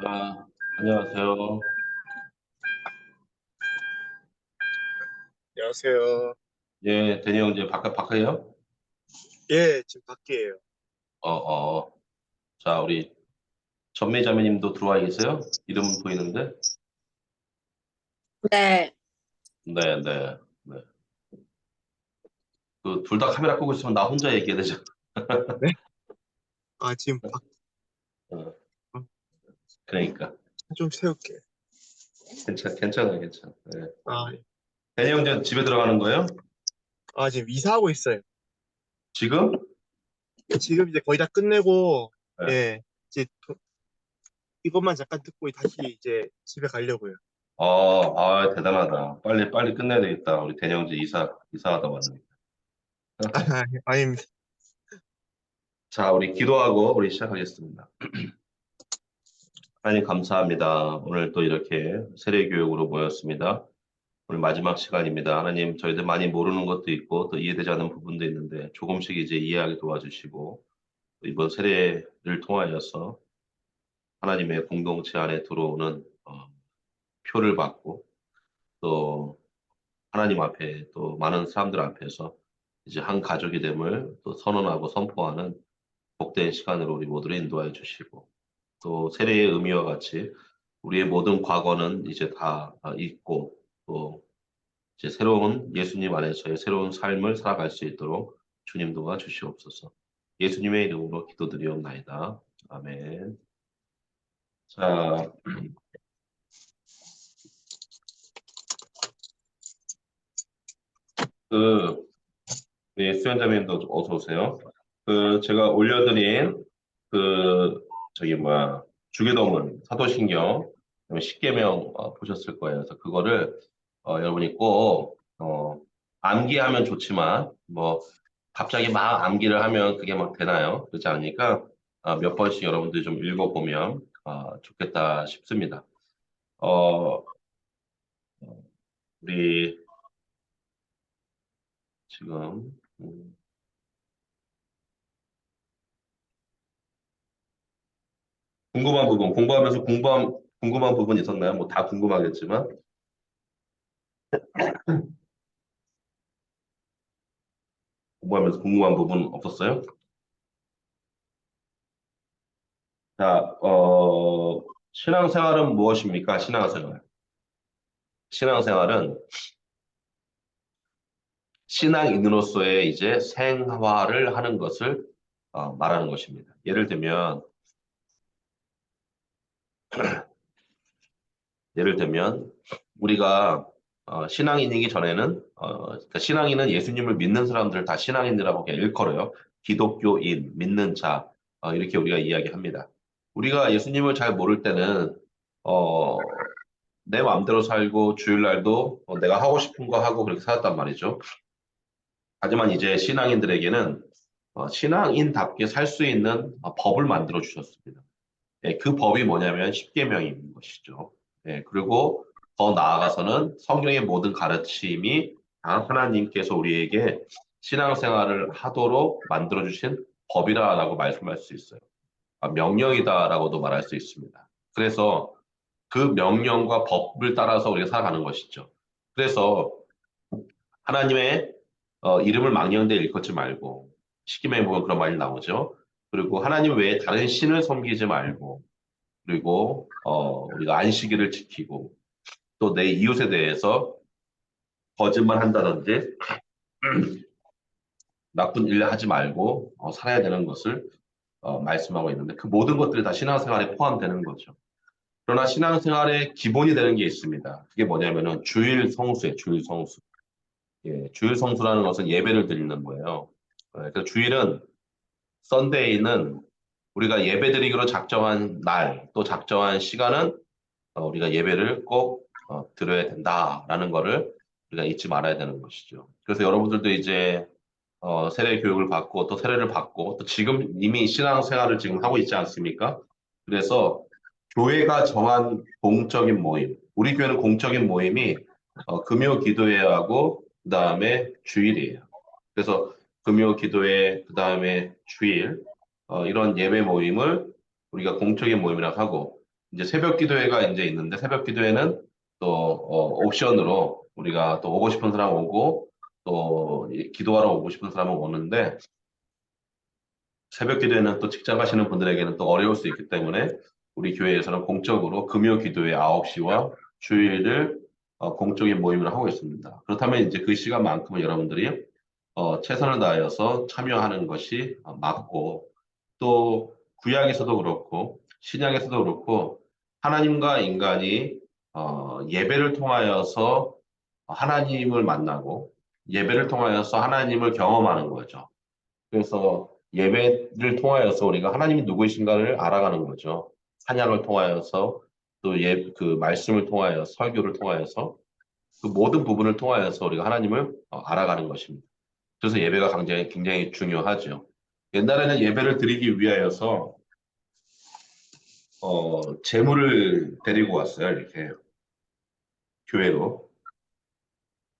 안녕하세요. 안녕하세요. 예, 대니 형제 바깥에요? 예, 지금 밖이에요. 어, 어. 자, 우리 전매자매님도 들어와 계세요? 이름 보이는데? 네. 네, 네, 네. 그, 둘 다 카메라 끄고 있으면 나 혼자 얘기해야 되죠. 네? 지금 어, 어, 그러니까. 좀 세울게. 괜찮아요, 괜찮아. 네. 예. 대니 형제 집에 들어가는 거예요? 지금 이사하고 있어요. 지금? 지금 이제 거의 다 끝내고, 네. 예, 이제 이것만 잠깐 듣고 다시 이제 집에 가려고요. 대단하다. 빨리 끝내야 되겠다. 우리 대니 형제 이사하다 왔네. 아닙니다. 자, 우리 기도하고 우리 시작하겠습니다. 하나님 감사합니다. 오늘 또 이렇게 세례 교육으로 모였습니다. 오늘 마지막 시간입니다. 하나님, 저희들 많이 모르는 것도 있고, 또 이해되지 않는 부분도 있는데, 조금씩 이제 이해하게 도와주시고, 이번 세례를 통하여서 하나님의 공동체 안에 들어오는 표를 받고, 또 하나님 앞에 또 많은 사람들 앞에서 이제 한 가족이 됨을 또 선언하고 선포하는 복된 시간으로 우리 모두를 인도하여 주시고, 또 세례의 의미와 같이 우리의 모든 과거는 이제 다 잊고, 또 이제 새로운 예수님 안에서의 새로운 삶을 살아갈 수 있도록 주님 도와주시옵소서. 예수님의 이름으로 기도드리옵나이다. 아멘. 자, 그, 네, 수연자님도 어서 오세요. 제가 올려드린, 주기도문, 사도신경, 그다음에 십계명 보셨을 거예요. 그래서 그거를, 여러분이 꼭, 암기하면 좋지만, 뭐, 갑자기 막 암기를 하면 그게 막 되나요? 그렇지 않으니까 몇 번씩 여러분들이 좀 읽어보면 좋겠다 싶습니다. 어, 우리 지금 궁금한 부분, 공부하면서 궁금한 부분 있었나요? 뭐 다 궁금하겠지만 공부하면서 궁금한 부분 없었어요? 자, 신앙생활은 무엇입니까? 신앙생활. 신앙생활은 신앙인으로서의 이제 생활을 하는 것을 말하는 것입니다. 예를 들면 우리가 신앙인이기 전에는 그러니까 신앙인은 예수님을 믿는 사람들을 다 신앙인이라고 그냥 일컬어요. 기독교인, 믿는 자 이렇게 우리가 이야기합니다. 우리가 예수님을 잘 모를 때는 어, 내 마음대로 살고 주일날도 내가 하고 싶은 거 하고 그렇게 살았단 말이죠. 하지만 이제 신앙인들에게는 신앙인답게 살 수 있는 법을 만들어 주셨습니다. 예, 그 법이 뭐냐면 십계명인 것이죠. 예, 그리고 더 나아가서는 성경의 모든 가르침이 다 하나님께서 우리에게 신앙생활을 하도록 만들어주신 법이다라고 말씀할 수 있어요. 명령이다라고도 말할 수 있습니다. 그래서 그 명령과 법을 따라서 우리가 살아가는 것이죠. 그래서 하나님의 이름을 망령되이 일컫지 말고 십계명에 보면 그런 말이 나오죠. 그리고 하나님 외에 다른 신을 섬기지 말고 그리고 우리가 안식일을 지키고 또 내 이웃에 대해서 거짓말 한다든지 나쁜 일 하지 말고 살아야 되는 것을 말씀하고 있는데 그 모든 것들이 다 신앙생활에 포함되는 거죠. 그러나 신앙생활의 기본이 되는 게 있습니다. 그게 뭐냐면은 주일 성수예요. 주일 성수. 예, 주일 성수라는 것은 예배를 드리는 거예요. 그래서 주일은 썬데이는 우리가 예배 드리기로 작정한 날, 또 작정한 시간은 우리가 예배를 꼭 드려야 된다라는 거를 우리가 잊지 말아야 되는 것이죠. 그래서 여러분들도 이제 세례 교육을 받고 또 세례를 받고 또 지금 이미 신앙생활을 지금 하고 있지 않습니까? 그래서 교회가 정한 공적인 모임, 우리 교회는 공적인 모임이 금요 기도회하고 그다음에 주일이에요. 그래서 금요 기도회 그다음에 주일 이런 예배 모임을 우리가 공적인 모임이라고 하고 이제 새벽 기도회가 이제 있는데 새벽 기도회는 또 옵션으로 우리가 또 오고 싶은 사람 오고 또 기도하러 오고 싶은 사람은 오는데 새벽 기도회는 또 직장 가시는 분들에게는 또 어려울 수 있기 때문에 우리 교회에서는 공적으로 금요 기도회 9시와 주일을 공적인 모임을 하고 있습니다. 그렇다면 이제 그 시간만큼은 여러분들이 최선을 다하여서 참여하는 것이 맞고 또 구약에서도 그렇고 신약에서도 그렇고 하나님과 인간이 예배를 통하여서 하나님을 만나고 예배를 통하여서 하나님을 경험하는 거죠. 그래서 예배를 통하여서 우리가 하나님이 누구이신가를 알아가는 거죠. 찬양을 통하여서 또 그 말씀을 통하여 설교를 통하여서 그 모든 부분을 통하여서 우리가 하나님을 알아가는 것입니다. 그래서 예배가 굉장히 중요하죠. 옛날에는 예배를 드리기 위하여서 재물을 데리고 왔어요. 이렇게 교회로.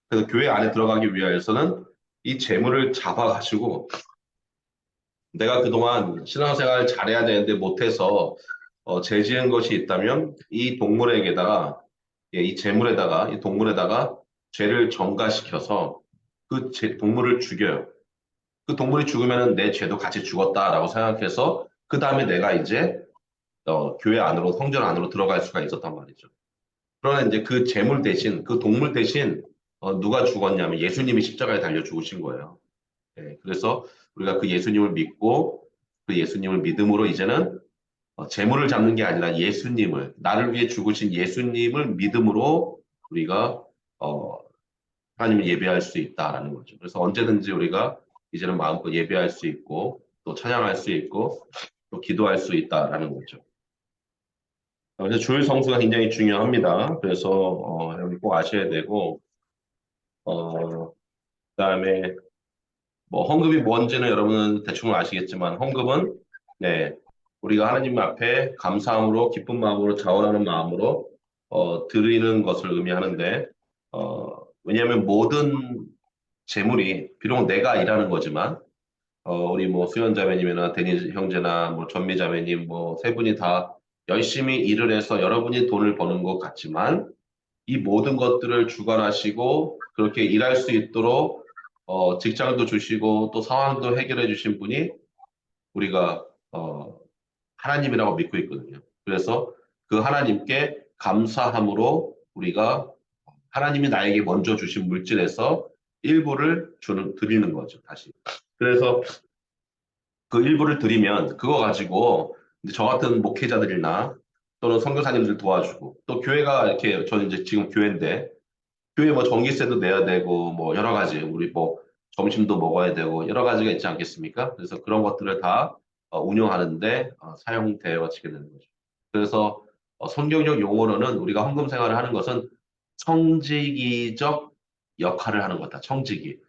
그래서 교회 안에 들어가기 위하여서는 이 재물을 잡아가지고 내가 그동안 신앙생활 잘해야 되는데 못해서 죄지은 것이 있다면 이 동물에게다가 이 재물에다가 이 동물에다가 죄를 전가시켜서 그 동물을 죽여요. 그 동물이 죽으면 내 죄도 같이 죽었다라고 생각해서 그 다음에 내가 이제 교회 안으로 성전 안으로 들어갈 수가 있었단 말이죠. 그러나 이제 그 재물 대신 그 동물 대신 누가 죽었냐면 예수님이 십자가에 달려 죽으신 거예요. 예, 그래서 우리가 그 예수님을 믿고 그 예수님을 믿음으로 이제는 재물을 잡는 게 아니라 예수님을 나를 위해 죽으신 예수님을 믿음으로 우리가 어, 하나님을 예배할 수 있다라는 거죠. 그래서 언제든지 우리가 이제는 마음껏 예배할 수 있고 또 찬양할 수 있고 또 기도할 수 있다라는 거죠. 그래서 주일 성수가 굉장히 중요합니다. 그래서 여러분 꼭 아셔야 되고 그다음에 뭐 헌금이 뭔지는 여러분은 대충 아시겠지만 헌금은 네 우리가 하나님 앞에 감사함으로 기쁜 마음으로 자원하는 마음으로 드리는 것을 의미하는데 왜냐하면 모든 재물이 비록 내가 일하는 거지만 우리 뭐 수연 자매님이나 데니 형제나 뭐 전미 자매님 뭐 세 분이 다 열심히 일을 해서 여러분이 돈을 버는 것 같지만 이 모든 것들을 주관하시고 그렇게 일할 수 있도록 직장도 주시고 또 상황도 해결해 주신 분이 우리가 하나님이라고 믿고 있거든요. 그래서 그 하나님께 감사함으로 우리가 하나님이 나에게 먼저 주신 물질에서 일부를 드리는 거죠, 다시. 그래서 그 일부를 드리면 그거 가지고 이제 저 같은 목회자들이나 또는 선교사님들 도와주고 또 교회가 이렇게 저는 이제 지금 교회인데 교회 뭐 전기세도 내야 되고 뭐 여러 가지 우리 뭐 점심도 먹어야 되고 여러 가지가 있지 않겠습니까? 그래서 그런 것들을 다 운영하는데 사용되어지게 되는 거죠. 그래서 성경적 용어로는 우리가 헌금 생활을 하는 것은 청지기적 역할을 하는 거다. 청지기.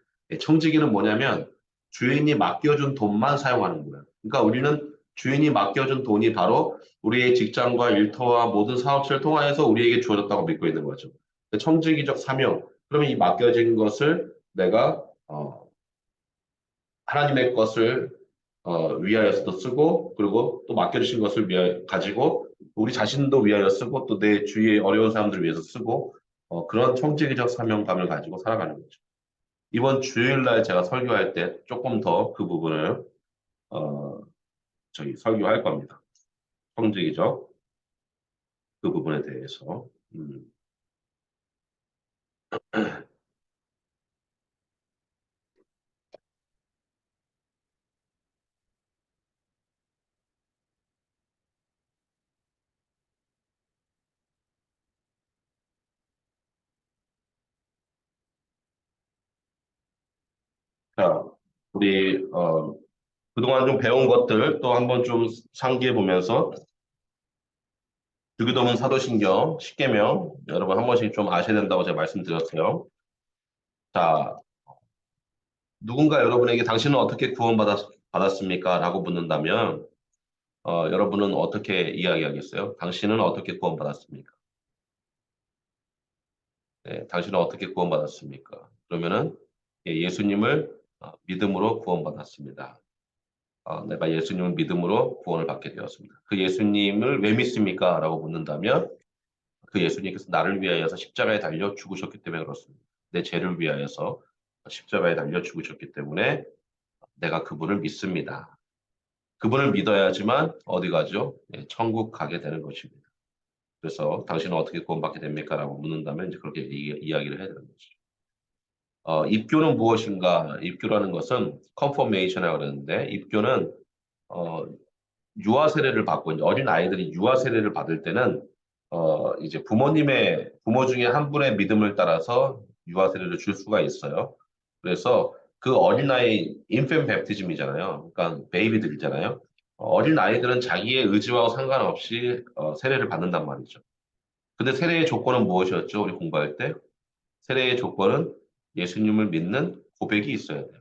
청지기는 뭐냐면 주인이 맡겨준 돈만 사용하는 거예요. 그러니까 우리는 주인이 맡겨준 돈이 바로 우리의 직장과 일터와 모든 사업체를 통하여서 우리에게 주어졌다고 믿고 있는 거죠. 청지기적 사명. 그러면 이 맡겨진 것을 내가 하나님의 것을 위하여서도 쓰고 그리고 또 맡겨주신 것을 가지고 우리 자신도 위하여 쓰고 또 내 주위의 어려운 사람들을 위해서 쓰고 그런 청지기적 사명감을 가지고 살아가는 거죠. 이번 주일날 제가 설교할 때 조금 더 그 부분을 어, 저기 설교할 겁니다. 청지기적 그 부분에 대해서. 자, 우리 그동안 좀 배운 것들 또 한번 좀 상기해 보면서 주기도문 사도신경 10계명 여러분 한 번씩 좀 아셔야 된다고 제가 말씀드렸어요. 자, 누군가 여러분에게 당신은 어떻게 구원받았습니까? 라고 묻는다면 여러분은 어떻게 이야기하겠어요? 당신은 어떻게 구원받았습니까? 네, 당신은 어떻게 구원받았습니까? 그러면은 예, 예수님을 믿음으로 구원받았습니다. 내가 예수님을 믿음으로 구원을 받게 되었습니다. 그 예수님을 왜 믿습니까? 라고 묻는다면 그 예수님께서 나를 위하여서 십자가에 달려 죽으셨기 때문에 그렇습니다. 내 죄를 위하여서 십자가에 달려 죽으셨기 때문에 내가 그분을 믿습니다. 그분을 믿어야지만 어디 가죠? 예, 천국 가게 되는 것입니다. 그래서 당신은 어떻게 구원받게 됩니까? 라고 묻는다면 이제 그렇게 이야기를 해야 되는 것이죠. 입교는 무엇인가? 입교라는 것은 컨포메이션이라고 그러는데 입교는 어, 유아 세례를 받고 이제 어린 아이들이 유아 세례를 받을 때는 이제 부모 중에 한 분의 믿음을 따라서 유아 세례를 줄 수가 있어요. 그래서 그 어린 아이 인펜 베프티즘이잖아요. 그러니까 베이비들이잖아요. 어린 아이들은 자기의 의지와 상관없이 세례를 받는단 말이죠. 근데 세례의 조건은 무엇이었죠? 우리 공부할 때 세례의 조건은 예수님을 믿는 고백이 있어야 돼요.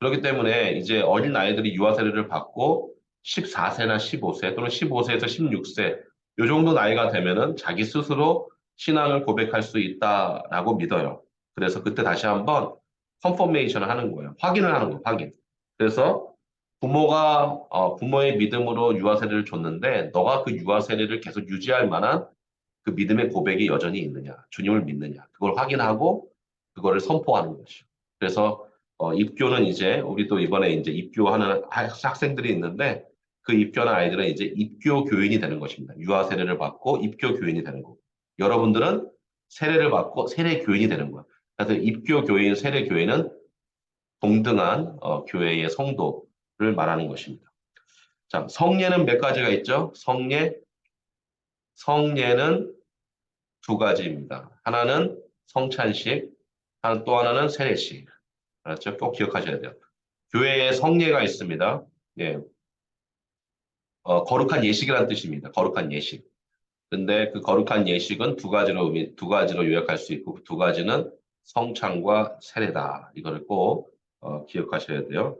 그렇기 때문에 이제 어린 아이들이 유아 세례를 받고 14세나 15세 또는 15세에서 16세 요 정도 나이가 되면은 자기 스스로 신앙을 고백할 수 있다라고 믿어요. 그래서 그때 다시 한번 컨퍼메이션을 하는 거예요. 확인을 하는 거예요. 확인. 그래서 부모의 믿음으로 유아 세례를 줬는데 너가 그 유아 세례를 계속 유지할 만한 그 믿음의 고백이 여전히 있느냐, 주님을 믿느냐, 그걸 확인하고 그거를 선포하는 것이죠. 그래서 입교는 이제 우리도 이번에 이제 입교하는 학생들이 있는데 그 입교하는 아이들은 이제 입교 교인이 되는 것입니다. 유아 세례를 받고 입교 교인이 되는 거고 여러분들은 세례를 받고 세례 교인이 되는 거예요. 그래서 입교 교인, 세례 교인은 동등한 교회의 성도를 말하는 것입니다. 자, 성례는 몇 가지가 있죠? 성례는 두 가지입니다. 하나는 성찬식, 또 하나는 세례식. 알았죠? 꼭 기억하셔야 돼요. 교회에 성례가 있습니다. 예, 거룩한 예식이라는 뜻입니다. 거룩한 예식. 근데 그 거룩한 예식은 두 가지로 요약할 수 있고, 그 두 가지는 성찬과 세례다. 이거를 꼭 기억하셔야 돼요.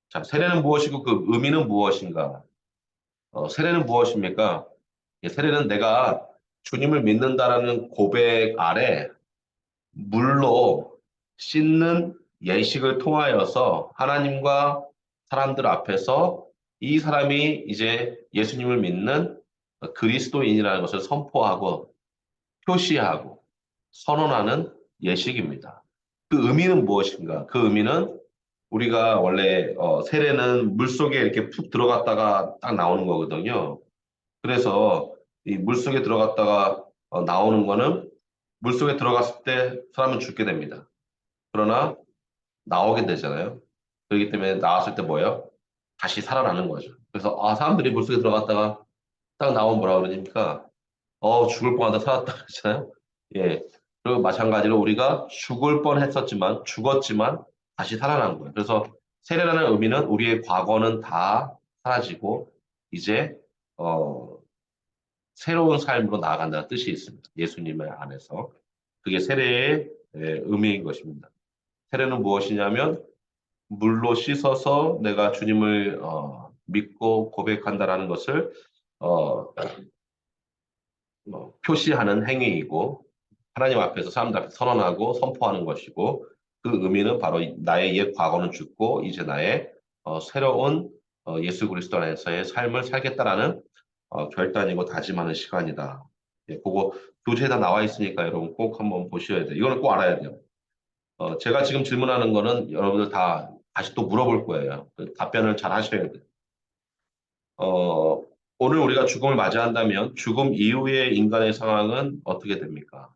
자, 세례는 무엇이고 그 의미는 무엇인가? 세례는 무엇입니까? 예, 세례는 내가 주님을 믿는다라는 고백 아래 물로 씻는 예식을 통하여서 하나님과 사람들 앞에서 이 사람이 이제 예수님을 믿는 그리스도인이라는 것을 선포하고 표시하고 선언하는 예식입니다. 그 의미는 무엇인가? 그 의미는 우리가 원래 세례는 물속에 이렇게 푹 들어갔다가 딱 나오는 거거든요. 그래서 이 물속에 들어갔다가 나오는 거는 물속에 들어갔을 때 사람은 죽게 됩니다. 그러나 나오게 되잖아요. 그렇기 때문에 나왔을 때 뭐예요? 다시 살아나는 거죠. 그래서 사람들이 물속에 들어갔다가 딱 나오면 뭐라 그러니까 죽을 뻔하다 살았다 그러잖아요. 예. 그리고 마찬가지로 우리가 죽을 뻔했었지만 죽었지만 다시 살아난 거예요. 그래서 세례라는 의미는 우리의 과거는 다 사라지고 이제 어, 새로운 삶으로 나아간다는 뜻이 있습니다. 예수님의 안에서. 그게 세례의 의미인 것입니다. 세례는 무엇이냐면 물로 씻어서 내가 주님을 믿고 고백한다라는 것을 어, 표시하는 행위이고 하나님 앞에서 사람들 앞에 선언하고 선포하는 것이고 그 의미는 바로 나의 옛 과거는 죽고 이제 나의 새로운 예수 그리스도 안에서의 삶을 살겠다라는 결단이고 다짐하는 시간이다. 예, 그거 교재에 다 나와 있으니까 여러분 꼭 한번 보셔야 돼요. 이거는 꼭 알아야 돼요. 제가 지금 질문하는 거는 여러분들 다 다시 또 물어볼 거예요. 그 답변을 잘 하셔야 돼요. 어, 오늘 우리가 죽음을 맞이한다면 죽음 이후의 인간의 상황은 어떻게 됩니까?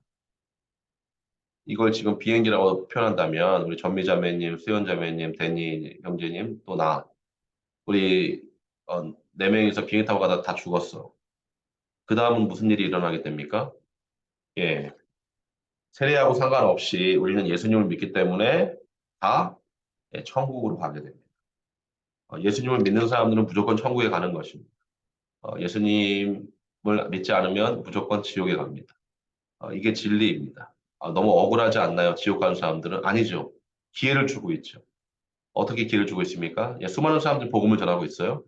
이걸 지금 비행기라고 표현한다면 우리 전미 자매님, 수연 자매님, 데니 형제님, 또 나, 우리 네 명이서 비행기 타고 가다 다 죽었어. 그 다음은 무슨 일이 일어나게 됩니까? 예, 세례하고 상관없이 우리는 예수님을 믿기 때문에 다 천국으로 가게 됩니다. 예수님을 믿는 사람들은 무조건 천국에 가는 것입니다. 예수님을 믿지 않으면 무조건 지옥에 갑니다. 이게 진리입니다. 너무 억울하지 않나요? 지옥 가는 사람들은? 아니죠. 기회를 주고 있죠. 어떻게 기회를 주고 있습니까? 예, 수많은 사람들이 복음을 전하고 있어요.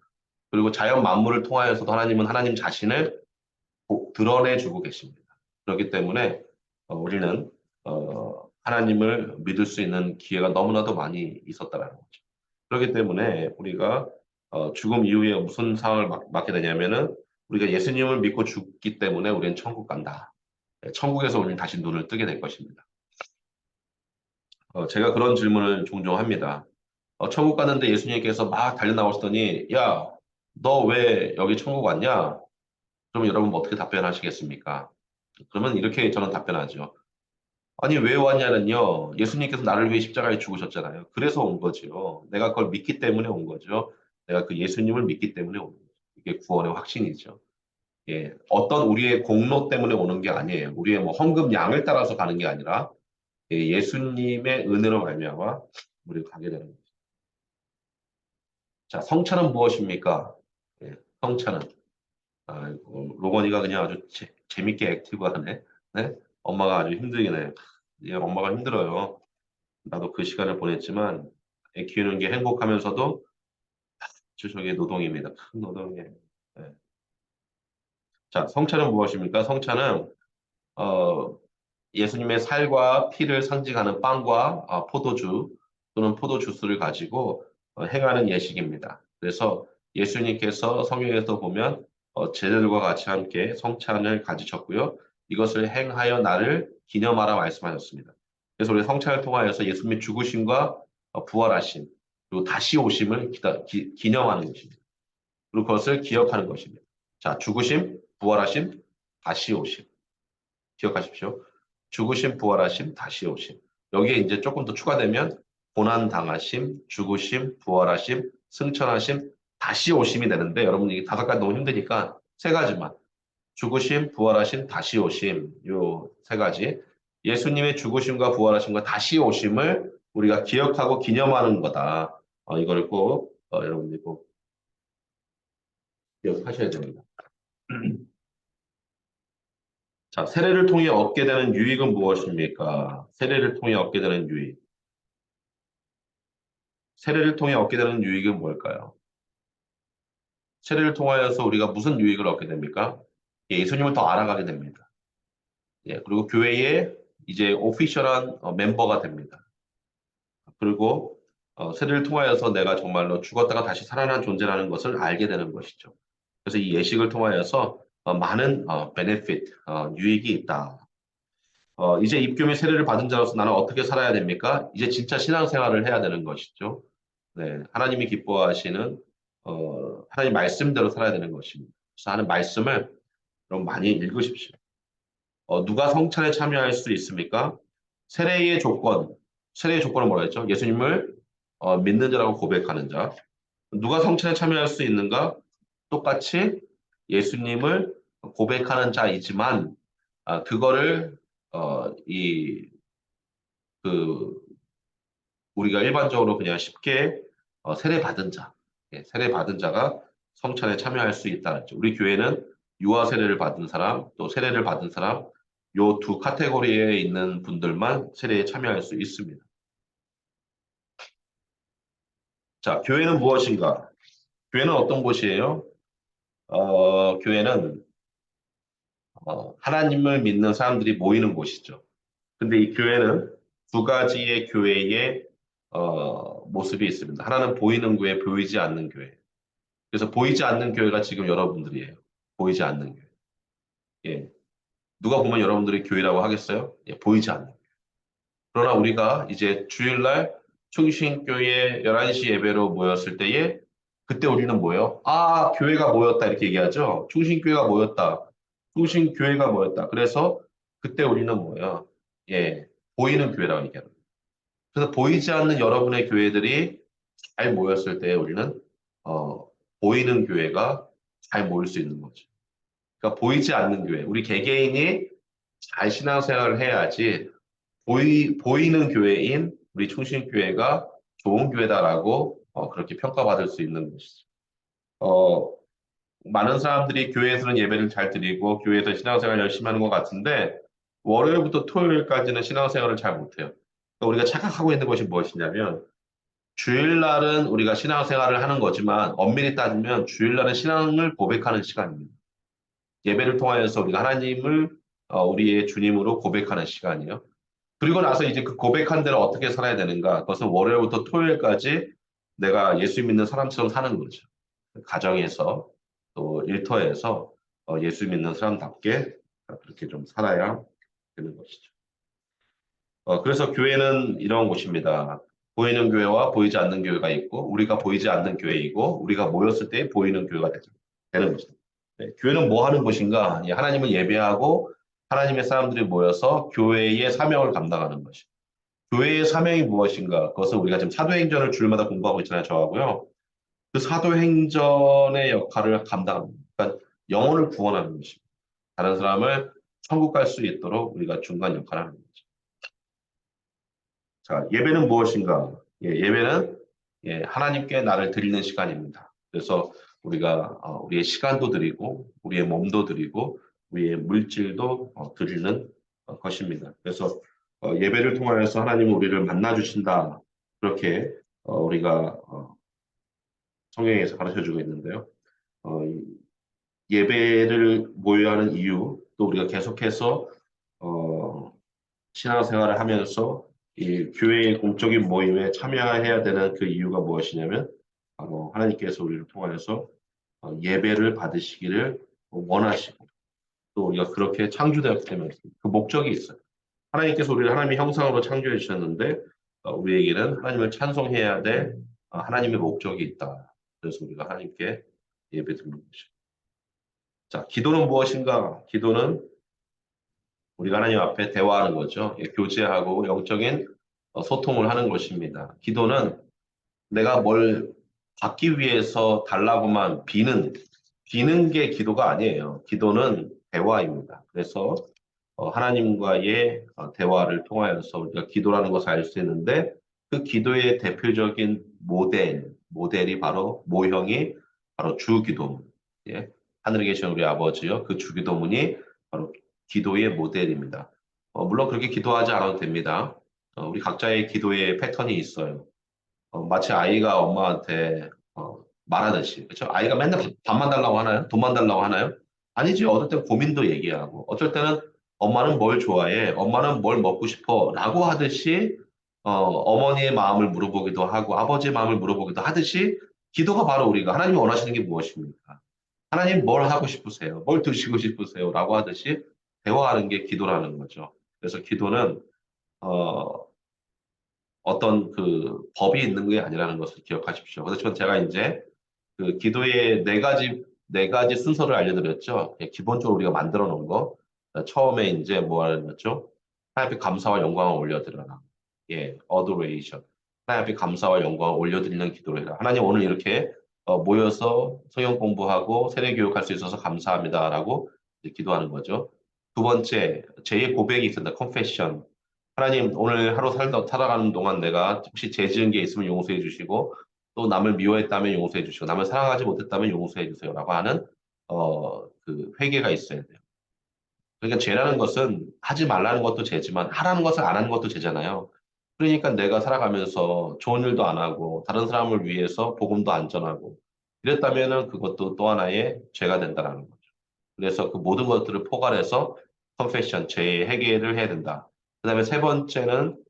그리고 자연 만물을 통하여서도 하나님은 하나님 자신을 드러내주고 계십니다. 그렇기 때문에 우리는 하나님을 믿을 수 있는 기회가 너무나도 많이 있었다라는 거죠. 그렇기 때문에 우리가 죽음 이후에 무슨 상황을 맞게 되냐면은 우리가 예수님을 믿고 죽기 때문에 우리는 천국 간다. 천국에서 우리는 다시 눈을 뜨게 될 것입니다. 제가 그런 질문을 종종 합니다. 천국 갔는데 예수님께서 막 달려 나오시더니, 야, 너 왜 여기 천국 왔냐? 그럼 여러분 뭐 어떻게 답변하시겠습니까? 그러면 이렇게 저는 답변하죠. 아니, 왜 왔냐면요. 예수님께서 나를 위해 십자가에 죽으셨잖아요. 그래서 온 거죠. 내가 그걸 믿기 때문에 온 거죠. 내가 그 예수님을 믿기 때문에 온 거죠. 이게 구원의 확신이죠. 예, 어떤 우리의 공로 때문에 오는 게 아니에요. 우리의 뭐 헌금 양을 따라서 가는 게 아니라 예수님의 은혜로 말미암아 우리가 가게 되는 거죠. 자, 성찬은 무엇입니까? 예, 성찬은 아이고, 로건이가 그냥 아주 재밌게 액티브하네. 네? 엄마가 아주 힘들긴 해. 예, 엄마가 힘들어요. 나도 그 시간을 보냈지만 애 키우는 게 행복하면서도 주적의 노동입니다. 큰 노동이에요. 네. 자, 성찬은 무엇입니까? 성찬은 어, 예수님의 살과 피를 상징하는 빵과 포도주 또는 포도주스를 가지고 행하는 예식입니다. 그래서 예수님께서 성경에서 보면 제자들과 같이 함께 성찬을 가지셨고요. 이것을 행하여 나를 기념하라 말씀하셨습니다. 그래서 우리 성찬을 통하여서 예수님의 죽으심과 부활하심 그리고 다시 오심을 기념하는 것입니다. 그리고 그것을 기억하는 것입니다. 자, 죽으심, 부활하심, 다시 오심. 기억하십시오. 죽으심, 부활하심, 다시 오심. 여기에 이제 조금 더 추가되면 고난 당하심, 죽으심, 부활하심, 승천하심, 다시 오심이 되는데 여러분 이게 다섯 가지 너무 힘드니까 세 가지만. 죽으심, 부활하심, 다시 오심. 요 세 가지. 예수님의 죽으심과 부활하심과 다시 오심을 우리가 기억하고 기념하는 거다. 이거를 꼭 여러분들이 꼭 기억하셔야 됩니다. 자, 세례를 통해 얻게 되는 유익은 무엇입니까? 세례를 통해 얻게 되는 유익. 세례를 통해 얻게 되는 유익은 뭘까요? 세례를 통하여서 우리가 무슨 유익을 얻게 됩니까? 예, 예수님을 더 알아가게 됩니다. 예, 그리고 교회에 이제 오피셜한 멤버가 됩니다. 그리고 세례를 통하여서 내가 정말로 죽었다가 다시 살아난 존재라는 것을 알게 되는 것이죠. 그래서 이 예식을 통하여서 많은 베네핏, 유익이 있다. 이제 입교의 세례를 받은 자로서 나는 어떻게 살아야 됩니까? 이제 진짜 신앙생활을 해야 되는 것이죠. 네, 하나님이 기뻐하시는 하나님 말씀대로 살아야 되는 것입니다. 그래서 하는 말씀을 여러분 많이 읽으십시오. 누가 성찬에 참여할 수 있습니까? 세례의 조건, 세례의 조건은 뭐라 했죠? 예수님을 믿는 자라고 고백하는 자. 누가 성찬에 참여할 수 있는가? 똑같이 예수님을 고백하는 자이지만 그거를 이 그 우리가 일반적으로 그냥 쉽게 세례 받은 자, 예, 세례 받은 자가 성찬에 참여할 수 있다는 점. 우리 교회는 유아 세례를 받은 사람, 또 세례를 받은 사람, 요 두 카테고리에 있는 분들만 세례에 참여할 수 있습니다. 자, 교회는 무엇인가? 교회는 어떤 곳이에요? 교회는 하나님을 믿는 사람들이 모이는 곳이죠. 근데 이 교회는 두 가지의 교회의 모습이 있습니다. 하나는 보이는 교회, 보이지 않는 교회. 그래서 보이지 않는 교회가 지금 여러분들이에요. 보이지 않는 교회. 예. 누가 보면 여러분들이 교회라고 하겠어요? 예, 보이지 않는. 그러나 우리가 이제 주일날 충신교회 11시 예배로 모였을 때에 그때 우리는 뭐예요? 아, 교회가 모였다 이렇게 얘기하죠. 충신교회가 모였다. 충신교회가 모였다. 그래서 그때 우리는 뭐예요? 예, 보이는 교회라고 얘기합니다. 그래서 보이지 않는 여러분의 교회들이 잘 모였을 때 우리는 어, 보이는 교회가 잘 모일 수 있는 거죠. 그러니까 보이지 않는 교회, 우리 개개인이 잘 신앙생활을 해야지 보이는 교회인 우리 충신교회가 좋은 교회다라고 그렇게 평가받을 수 있는 것이죠. 어, 많은 사람들이 교회에서는 예배를 잘 드리고 교회에서 신앙생활 열심히 하는 것 같은데 월요일부터 토요일까지는 신앙생활을 잘 못해요. 그러니까 우리가 착각하고 있는 것이 무엇이냐면 주일날은 우리가 신앙생활을 하는 거지만 엄밀히 따지면 주일날은 신앙을 고백하는 시간입니다. 예배를 통하여서 우리가 하나님을 우리의 주님으로 고백하는 시간이에요. 그리고 나서 이제 그 고백한 대로 어떻게 살아야 되는가? 그것은 월요일부터 토요일까지 내가 예수 믿는 사람처럼 사는 거죠. 가정에서 또 일터에서 예수 믿는 사람답게 그렇게 좀 살아야 되는 것이죠. 그래서 교회는 이런 곳입니다. 보이는 교회와 보이지 않는 교회가 있고 우리가 보이지 않는 교회이고 우리가 모였을 때 보이는 교회가 되는 것입니다. 네, 교회는 뭐 하는 곳인가? 하나님을 예배하고 하나님의 사람들이 모여서 교회의 사명을 감당하는 것이죠. 교회의 사명이 무엇인가? 그것은 우리가 지금 사도행전을 주일마다 공부하고 있잖아요. 저하고요. 그 사도행전의 역할을 감당합니다. 그러니까 영혼을 구원하는 것입니다. 다른 사람을 천국 갈 수 있도록 우리가 중간 역할을 하는 거죠. 자, 예배는 무엇인가? 예배는 하나님께 나를 드리는 시간입니다. 그래서 우리가 우리의 시간도 드리고 우리의 몸도 드리고 우리의 물질도 드리는 것입니다. 그래서 예배를 통하여서 하나님은 우리를 만나 주신다. 그렇게 우리가 성경에서 가르쳐 주고 있는데요. 예배를 모여야 하는 이유, 또 우리가 계속해서 신앙생활을 하면서 이 교회의 공적인 모임에 참여해야 되는 그 이유가 무엇이냐면 바로 하나님께서 우리를 통하여서 예배를 받으시기를 원하시고 또 우리가 그렇게 창조되었기 때문에 그 목적이 있어요. 하나님께서 우리를 하나님의 형상으로 창조해 주셨는데 우리에게는 하나님을 찬송해야 될 하나님의 목적이 있다. 그래서 우리가 하나님께 예배 드리는 것이죠. 자, 기도는 무엇인가? 기도는 우리가 하나님 앞에 대화하는 거죠. 교제하고 영적인 소통을 하는 것입니다. 기도는 내가 뭘 받기 위해서 달라고만 비는 게 기도가 아니에요. 기도는 대화입니다. 그래서 하나님과의 대화를 통하여서 우리가 기도라는 것을 알 수 있는데 그 기도의 대표적인 모델이 바로 모형이 바로 주기도문. 예. 하늘에 계신 우리 아버지요. 그 주기도문이 바로 기도의 모델입니다. 물론 그렇게 기도하지 않아도 됩니다. 우리 각자의 기도의 패턴이 있어요. 마치 아이가 엄마한테 말하듯이 그렇죠? 아이가 맨날 밥만 달라고 하나요? 돈만 달라고 하나요? 아니지. 어떨 땐 고민도 얘기하고 어쩔 때는 엄마는 뭘 좋아해? 엄마는 뭘 먹고 싶어? 라고 하듯이 어머니의 마음을 물어보기도 하고 아버지의 마음을 물어보기도 하듯이 기도가 바로 우리가 하나님이 원하시는 게 무엇입니까? 하나님 뭘 하고 싶으세요? 뭘 드시고 싶으세요? 라고 하듯이 대화하는 게 기도라는 거죠. 그래서 기도는 어, 어떤 그 법이 있는 게 아니라는 것을 기억하십시오. 그래서 제가 이제 그 기도의 네 가지 순서를 알려드렸죠. 기본적으로 우리가 만들어 놓은 거. 처음에 이제 뭐 하는 거죠? 하나님 앞에 감사와 영광을 올려드려라. adoration. 하나님 앞에 감사와 영광을 올려드리는 기도를 해라. 하나님 오늘 이렇게 모여서 성경 공부하고 세례 교육할 수 있어서 감사합니다라고 기도하는 거죠. 두 번째, 제 고백이 있습니다. confession. 하나님 오늘 하루 살아가는 동안 내가 혹시 죄 지은 게 있으면 용서해 주시고 또 남을 미워했다면 용서해 주시고 남을 사랑하지 못했다면 용서해 주세요라고 하는 그 회개가 있어야 돼요. 그러니까 죄라는 것은 하지 말라는 것도 죄지만 하라는 것을 안 하는 것도 죄잖아요. 그러니까 내가 살아가면서 좋은 일도 안 하고 다른 사람을 위해서 복음도 안 전하고 이랬다면은 그것도 또 하나의 죄가 된다는 거죠. 그래서 그 모든 것들을 포괄해서 confession, 죄의 회개를 해야 된다. 그다음에 세 번째는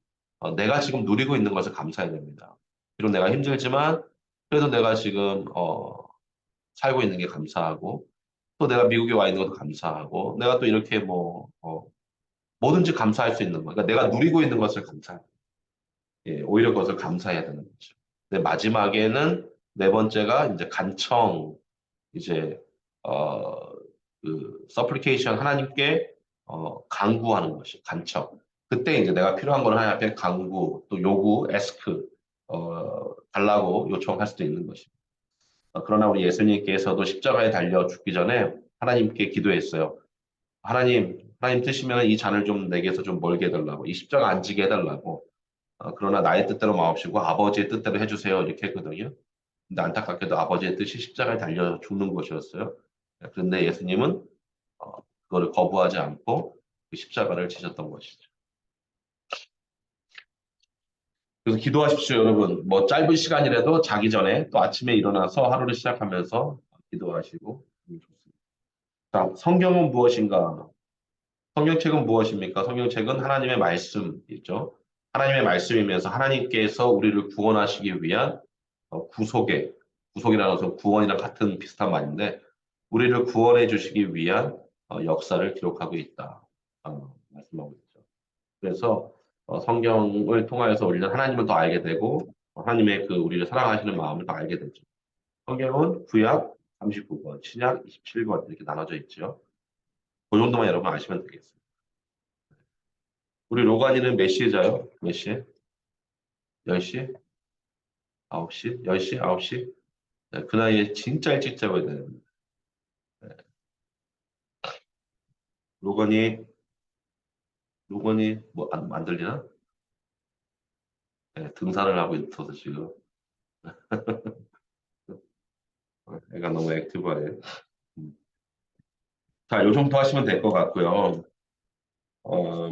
내가 지금 누리고 있는 것을 감사해야 됩니다. 비록 내가 힘들지만 그래도 내가 지금 살고 있는 게 감사하고 또 내가 미국에 와 있는 것도 감사하고 내가 또 이렇게 뭐 뭐든지 감사할 수 있는 거. 그러니까 내가 누리고 있는 것을 오히려 그것을 감사해야 되는 거죠. 근데 마지막에는 네 번째가 이제 간청 이제 어, 그 supplication 하나님께 간구하는 것이 간청. 그때 이제 내가 필요한 걸 하나님 앞에 간구 또 요구 ask 달라고 요청할 수도 있는 것입니다. 그러나 우리 예수님께서도 십자가에 달려 죽기 전에 하나님께 기도했어요. 하나님 뜻이면 이 잔을 좀 내게서 좀 멀게 해달라고, 이 십자가 안 지게 해달라고. 그러나 나의 뜻대로 마옵시고 아버지의 뜻대로 해주세요. 이렇게 했거든요. 근데 안타깝게도 아버지의 뜻이 십자가에 달려 죽는 것이었어요. 그런데 예수님은 그거를 거부하지 않고 그 십자가를 지셨던 것이죠. 그래서 기도하십시오, 여러분. 뭐 짧은 시간이라도 자기 전에 또 아침에 일어나서 하루를 시작하면서 기도하시고 좋습니다. 자, 성경은 무엇인가? 성경책은 무엇입니까? 성경책은 하나님의 말씀이죠. 하나님의 말씀이면서 하나님께서 우리를 구원하시기 위한 구속이라는 것은 구원이랑 같은 비슷한 말인데 우리를 구원해 주시기 위한 역사를 기록하고 있다. 말씀하고 있죠. 그래서 성경을 통하여서 우리는 하나님을 더 알게 되고 하나님의 그 우리를 사랑하시는 마음을 더 알게 되죠. 성경은 구약 39권, 신약 27권 이렇게 나눠져 있죠. 그 정도만 여러분 아시면 되겠습니다. 우리 로가니는 몇 시에 자요? 몇 시에? 10시? 9시? 10시? 9시? 네, 그 나이에 진짜 일찍 자야 되는 로건이 뭐 안 들리나? 네, 등산을 하고 있어서 지금 애가 너무 액티브하네. 음. 자, 요 정도 하시면 될 것 같고요. 어,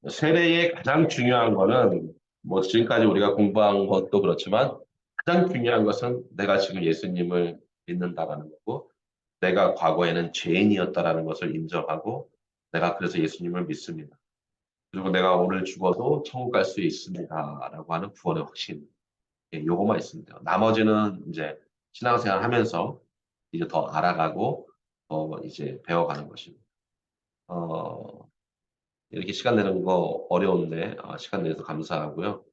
세례의 가장 중요한 거는 뭐 지금까지 우리가 공부한 것도 그렇지만 가장 중요한 것은 내가 지금 예수님을 믿는다라는 거고 내가 과거에는 죄인이었다라는 것을 인정하고 내가 그래서 예수님을 믿습니다. 그리고 내가 오늘 죽어도 천국 갈 수 있습니다라고 하는 구원의 확신. 예, 요거만 있으면 돼요. 나머지는 이제 신앙생활 하면서 이제 더 알아가고 이제 배워가는 것입니다. 어, 이렇게 시간 내는 거 어려운데 시간 내서 감사하고요.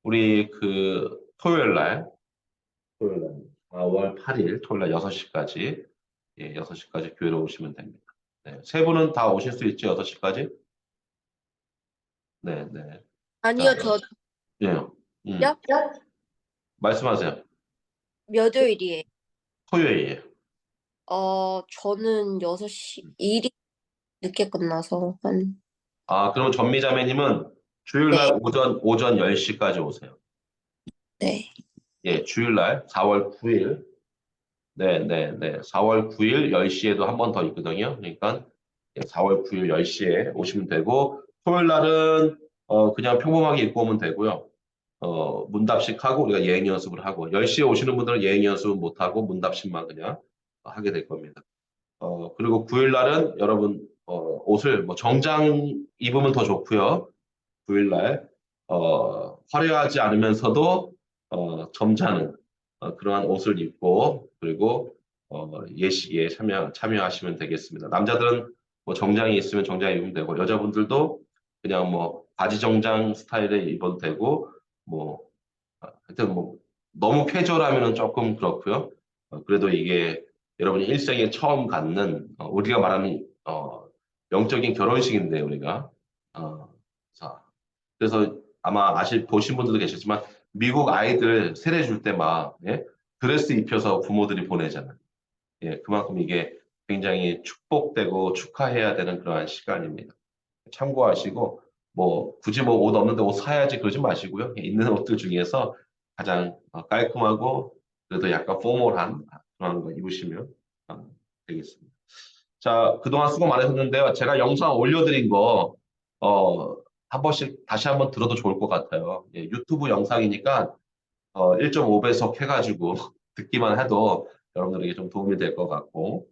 우리 그 토요일 날 4월 8일 토요일 날 6시까지 6시까지 교회로 오시면 됩니다. 네, 세 분은 다 오실 수 있죠? 6시까지? 네, 네. 자, 아니요, 저 예. 요? 말씀하세요. 몇 요일이에요? 토요일이에요. 저는 6시, 일이 늦게 끝나서 그럼 전미자매님은 주일 네, 날 오전 10시까지 오세요. 네. 예, 주일 날 4월 9일. 네, 네, 네. 4월 9일 10시에도 한 번 더 있거든요. 그러니까 4월 9일 10시에 오시면 되고 토요일 날은 그냥 평범하게 입고 오면 되고요. 문답식 하고 우리가 예행 연습을 하고 10시에 오시는 분들은 예행 연습은 못 하고 문답식만 그냥 하게 될 겁니다. 그리고 9일 날은 여러분 옷을 뭐 정장 입으면 더 좋고요. 9일 날 화려하지 않으면서도 점잖은 그러한 옷을 입고 그리고 예식에 참여하시면 되겠습니다. 남자들은 뭐 정장이 있으면 정장 입으면 되고 여자분들도 그냥 뭐 바지 정장 스타일에 입어도 되고 뭐 하여튼 뭐 너무 캐주얼하면은 조금 그렇고요. 그래도 이게 여러분이 일생에 처음 갖는 우리가 말하는 영적인 결혼식인데 우리가 자 그래서 아마 보신 분들도 계시지만 미국 아이들 세례 줄 때 막 드레스 입혀서 부모들이 보내잖아요. 예, 그만큼 이게 굉장히 축복되고 축하해야 되는 그러한 시간입니다. 참고하시고 뭐 굳이 뭐 옷 없는데 옷 사야지 그러지 마시고요. 있는 옷들 중에서 가장 깔끔하고 그래도 약간 포멀한 그런 거 입으시면 되겠습니다. 자, 그동안 수고 많으셨는데요. 제가 영상 올려드린 거 한 번씩 다시 한번 들어도 좋을 것 같아요. 예, 유튜브 영상이니까 1.5배속 해가지고 듣기만 해도 여러분들에게 좀 도움이 될 것 같고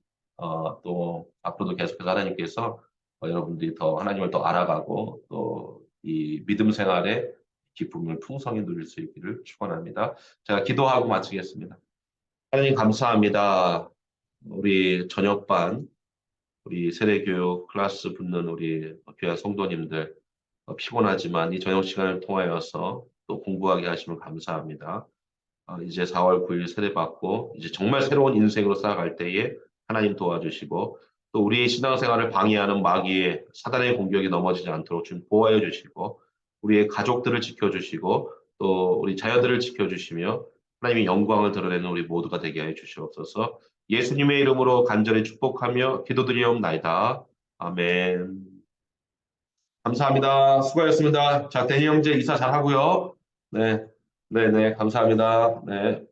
또 앞으로도 계속해서 하나님께서 여러분들이 더 하나님을 더 알아가고 또 이 믿음 생활의 기쁨을 풍성히 누릴 수 있기를 축원합니다. 제가 기도하고 마치겠습니다. 하나님 감사합니다. 우리 저녁반 우리 세례교육 클래스 붙는 우리 교회 성도님들 피곤하지만 이 저녁 시간을 통하여서 또 공부하게 하시면 감사합니다. 이제 4월 9일 세례받고 이제 정말 새로운 인생으로 살아갈 때에 하나님 도와주시고 또 우리의 신앙생활을 방해하는 마귀의 사단의 공격이 넘어지지 않도록 좀 보호해 주시고 우리의 가족들을 지켜주시고 또 우리 자녀들을 지켜주시며 하나님의 영광을 드러내는 우리 모두가 되게 해 주시옵소서. 예수님의 이름으로 간절히 축복하며 기도드리옵나이다. 아멘. 감사합니다. 수고하셨습니다. 자, 대니 형제 이사 잘하고요. 네, 네, 네, 감사합니다. 네.